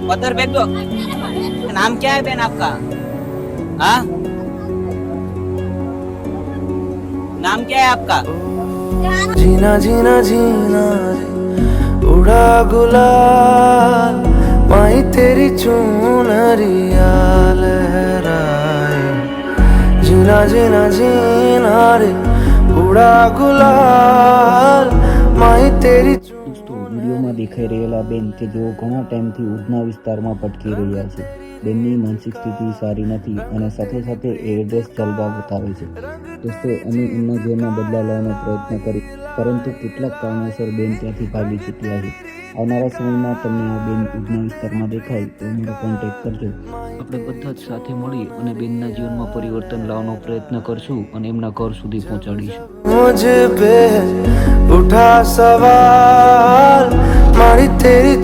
पत्थर फेंक दो। नाम क्या है बहन आपका? हाँ, नाम क्या है आपका? जीना जीना जीना रे उड़ा गुलाल माही तेरी चुनरिया लहराए जीना जीना जीना रे उड़ा गुलाल माही तेरी દોસ્તો વિડીયોમાં દેખાઈ રહેલા બેન કે જેઓ ઘણા ટાઈમથી ઉધના વિસ્તારમાં ભટકી રહ્યા છે. બેનની માનસિક સ્થિતિ સારી નથી અને સાથે સાથે એ એડ્રેસ જલવા બતાવે છે. દોસ્તો અમે એમના જીવનમાં બદલાવ લાવવાનો પ્રયત્ન કરી, પરંતુ કેટલાક કારણોસર બેન ત્યાંથી ભાગી ચૂક્યા છે. આવનારા સમયમાં તમને આ બેન ઉધના વિસ્તારમાં દેખાય તો અમારો કોન્ટેક્ટ કરજો. આપણે બધા જ સાથે મળી અને બેનના જીવનમાં પરિવર્તન લાવવાનો પ્રયત્ન કરશું અને એમના ઘર સુધી પહોંચાડીશું. मुझ पे उठा सवाल मारी तेरी